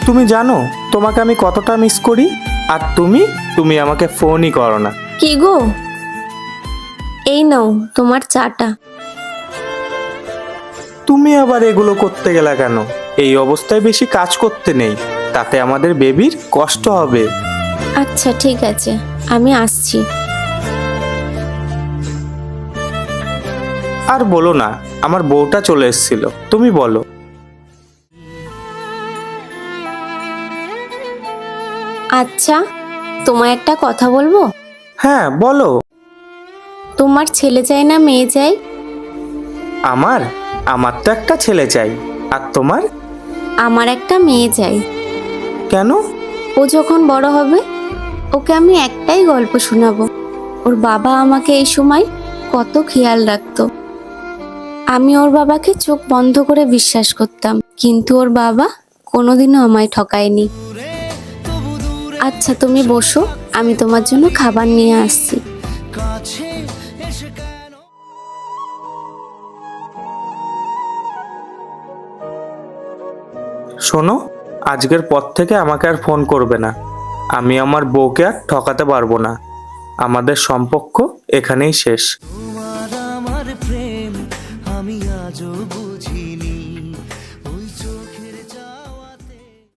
তুমি জানো তোমাকে আমি কতটা মিস করি, আর তুমি আমাকে ফোনই করো না। কি গো, এই নাও তোমার চাটা। তুমি আবার এগুলো করতে গেলা কেন? এই অবস্থায় বেশি কাজ করতে নেই, তাতে আমাদের বেবির কষ্ট হবে। আচ্ছা ঠিক আছে, আমি আসছি। আর বলো না, আমার বউটা চলে এসেছিল, তুমি বলো। আচ্ছা, তোমায় একটা কথা বলবো। হ্যাঁ বলো। তোমার ছেলে চাই না মেয়ে চাই? আমার আমার তো একটা ছেলে চাই। আর তোমার? আমার একটা মেয়ে চাই। কেন? ও যখন বড় হবে ওকে আমি একটাই গল্প শোনাবো। ওর বাবা আমাকে এই সময় কত খেয়াল রাখতো। আমি ওর বাবাকে চোখ বন্ধ করে বিশ্বাস করতাম, কিন্তু ওর বাবা কোনোদিনও আমায় ঠকায়নি। আচ্ছা তুমি বসো, আমি তোমার জন্য খাবার নিয়ে আসছি। শোনো, আজকের পর থেকে আমাকে আর ফোন করবে না। আমি আমার বউকে আর ঠকাতে পারবো না। আমাদের সম্পর্ক এখানেই শেষ। তোমার আমার প্রেম আমি আজও বুঝিনি।